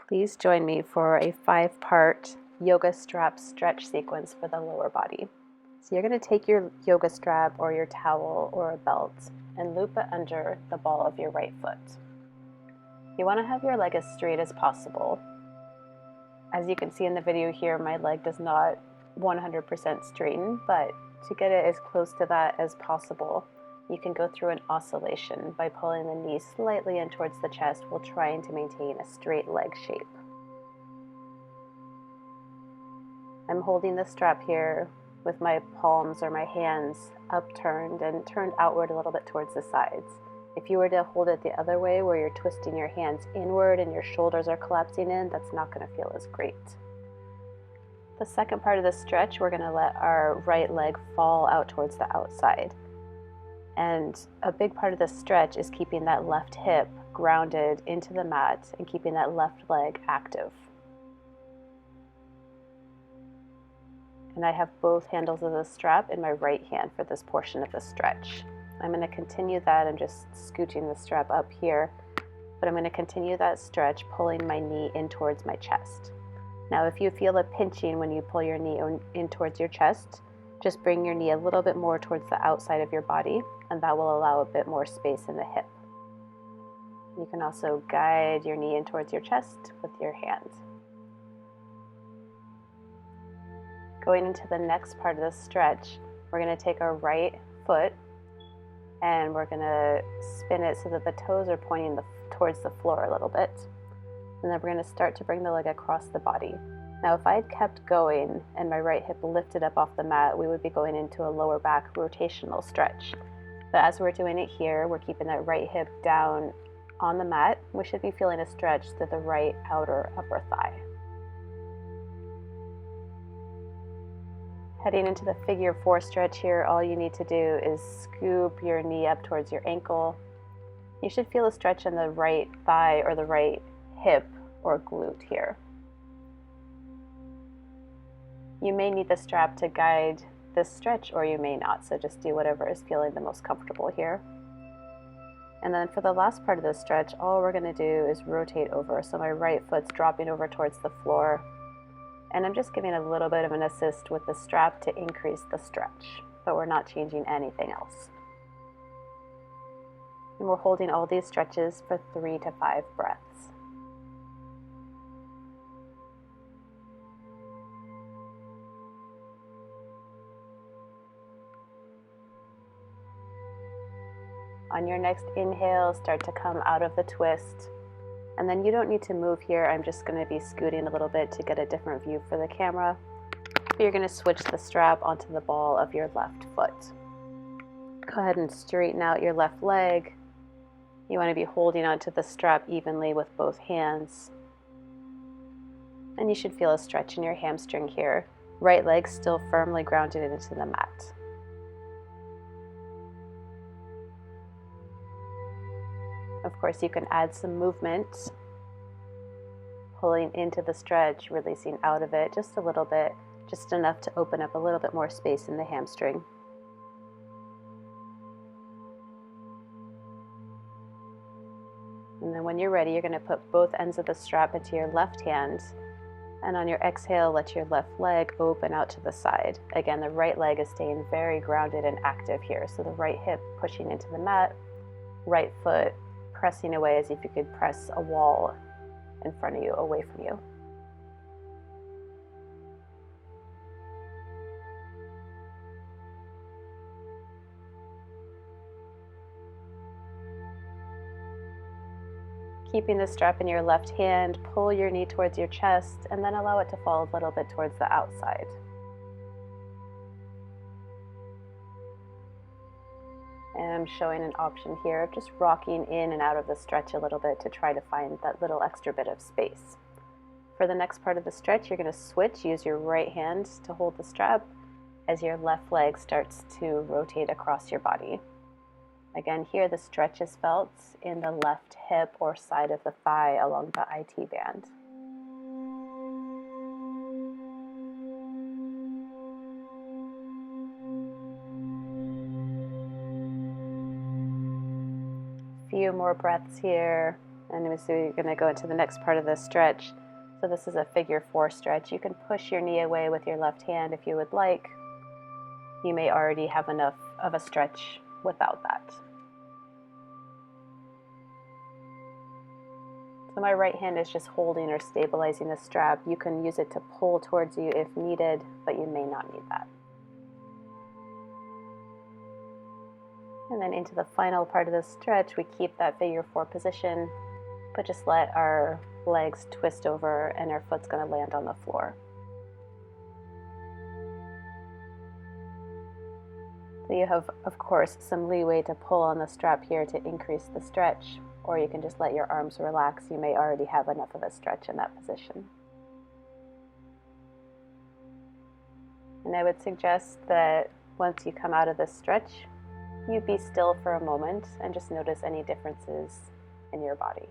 Please join me for a 5-part yoga strap stretch sequence for the lower body. So you're going to take your yoga strap or your towel or a belt and loop it under the ball of your right foot. You want to have your leg as straight as possible. As you can see in the video here, my leg does not 100% straighten, but to get it as close to that as possible, you can go through an oscillation by pulling the knee slightly in towards the chest while trying to maintain a straight leg shape. I'm holding the strap here with my palms or my hands upturned and turned outward a little bit towards the sides. If you were to hold it the other way, where you're twisting your hands inward and your shoulders are collapsing in, that's not going to feel as great. The second part of the stretch, we're going to let our right leg fall out towards the outside. And a big part of the stretch is keeping that left hip grounded into the mat and keeping that left leg active. And I have both handles of the strap in my right hand for this portion of the stretch. I'm going to continue that. I'm just scooching the strap up here, but I'm going to continue that stretch, pulling my knee in towards my chest. Now, if you feel a pinching when you pull your knee in towards your chest, just bring your knee a little bit more towards the outside of your body, and that will allow a bit more space in the hip. You can also guide your knee in towards your chest with your hand. Going into the next part of the stretch, we're going to take our right foot and we're going to spin it so that the toes are pointing towards the floor a little bit. And then we're going to start to bring the leg across the body. Now, if I had kept going and my right hip lifted up off the mat, we would be going into a lower back rotational stretch. But as we're doing it here, we're keeping that right hip down on the mat. We should be feeling a stretch to the right outer upper thigh. Heading into the figure 4 stretch here, all you need to do is scoop your knee up towards your ankle. You should feel a stretch in the right thigh or the right hip or glute here. You may need the strap to guide this stretch or you may not, so just do whatever is feeling the most comfortable here. And then for the last part of this stretch, all we're going to do is rotate over. So my right foot's dropping over towards the floor, and I'm just giving a little bit of an assist with the strap to increase the stretch, but we're not changing anything else. And we're holding all these stretches for 3 to 5 breaths. On your next inhale, start to come out of the twist. And then you don't need to move here. I'm just going to be scooting a little bit to get a different view for the camera. But you're going to switch the strap onto the ball of your left foot. Go ahead and straighten out your left leg. You want to be holding onto the strap evenly with both hands. And you should feel a stretch in your hamstring here. Right leg still firmly grounded into the mat. Of course, you can add some movement, pulling into the stretch, releasing out of it just a little bit, just enough to open up a little bit more space in the hamstring. And then when you're ready, you're going to put both ends of the strap into your left hand, and on your exhale, let your left leg open out to the side. Again, the right leg is staying very grounded and active here, so the right hip pushing into the mat, right foot pressing away as if you could press a wall in front of you, away from you. Keeping the strap in your left hand, pull your knee towards your chest and then allow it to fall a little bit towards the outside. And I'm showing an option here of just rocking in and out of the stretch a little bit to try to find that little extra bit of space. For the next part of the stretch, you're going to switch, use your right hand to hold the strap as your left leg starts to rotate across your body. Again, here the stretch is felt in the left hip or side of the thigh along the IT band. Few more breaths here, And so you're going to go into the next part of the stretch. So this is a figure 4 stretch. You can push your knee away with your left hand if you would like. You may already have enough of a stretch without that. So my right hand is just holding or stabilizing the strap. You can use it to pull towards you if needed, but you may not need that. And then into the final part of the stretch, we keep that figure 4 position, but just let our legs twist over and our foot's going to land on the floor. So you have, of course, some leeway to pull on the strap here to increase the stretch, or you can just let your arms relax. You may already have enough of a stretch in that position. And I would suggest that once you come out of this stretch, you be still for a moment and just notice any differences in your body.